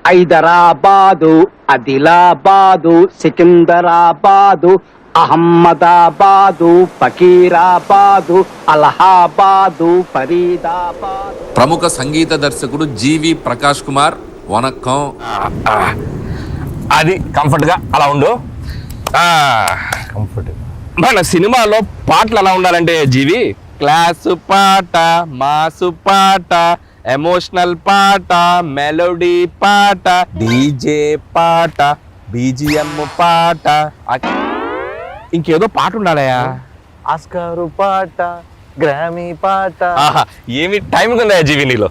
హైదరాబాదు, ఆదిలాబాదు, సికింద్రాబాదు, అహ్మదాబాదు, ఫకీరాబాదు, అలహాబాదు, ఫరీదాబాదు. ప్రముఖ సంగీత దర్శకుడు జీవి ప్రకాష్ కుమార్ వనక్కం. అది కంఫర్ట్గా అలా ఉండు. కంఫర్ట్. మన సినిమాలో పాటలు ఎలా ఉండాలంటే జీవి, క్లాసు పాట, మాసు పాట, ఎమోషనల్ పాట, మెలోడీ పాట, డీజే పాట, బీజిఎం పాట, ఇంకేదో పాట ఉండాలయా, ఆస్కారు పాట, గ్రామీ పాట. ఏమి టైం ఉందా జీవి నీలో?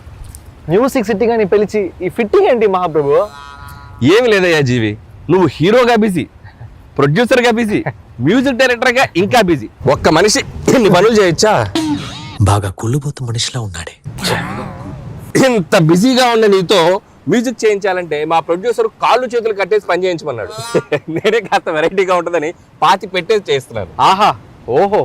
మ్యూజిక్ సిట్టింగ్ అని పిలిచి ఈ ఫిట్టింగ్ ఏంటి మహాప్రభు? ఏమి లేదయ్యా జీవి, నువ్వు హీరోగా బిజీ, ప్రొడ్యూసర్గా బిజీ, మ్యూజిక్ డైరెక్టర్గా ఇంకా బిజీ. ఒక్క మనిషి ఇన్ని పనులు చేయొచ్చా? బాగా కుళ్ళుబోతు మనిషిలా ఉన్నాడే. ఇంత బిజీగా ఉన్న నీతో మ్యూజిక్ చేయించాలంటే మా ప్రొడ్యూసర్ కాళ్ళు చేతులు కట్టేసి పని చేయించమన్నాడు. నేనే కాస్త వెరైటీగా ఉంటుందని పాతి పెట్టేసి చేస్తున్నాను. ఆహా, ఓహో,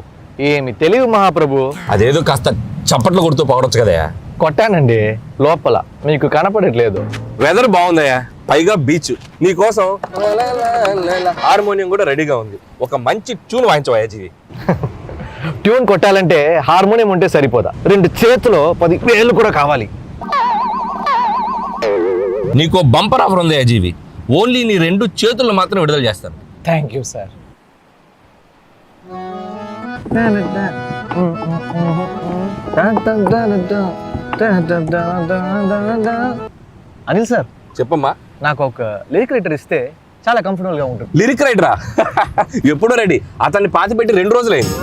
ఏమి తెలివి మహాప్రభు. అదేదో కాస్త చప్పట్లు కొడుతూ పొగడొచ్చు కదయా. కొట్టానండి లోపల, మీకు కనపడట్లేదు. వెదర్ బాగుందయ్యా, పైగా బీచ్. నీకోసం హార్మోనియం కూడా రెడీగా ఉంది. ఒక మంచి ట్యూన్ వాయించవయ్యా జీవి. ట్యూన్ కొట్టాలంటే హార్మోనియం ఉంటే సరిపోదా, 2 చేతులు 10 వేలు కూడా కావాలి. నీకో బంపర్ ఆఫర్ ఉందయ్యా జీవి, ఓన్లీ నీ 2 చేతులు మాత్రం విడుదల చేస్తాను. Thank you sir. Anil sir, చెప్పమ్మా. నాకు ఒక లిరిక్ రైటర్ ఇస్తే చాలా కంఫర్టబుల్ గా ఉంటుంది. లిరిక్ రైటరా? ఎప్పుడో రెడీ. అతన్ని పాతి పెట్టి 2 రోజులైంది.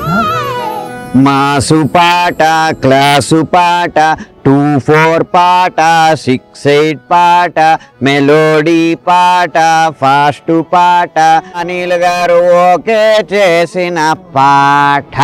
మాసు పాట, క్లాసు పాట, 2-4 పాట, 6-8 పాట, మెలోడీ పాట, ఫాస్ట్ పాట, అనిల్ గారు ఓకే చేసిన పాట.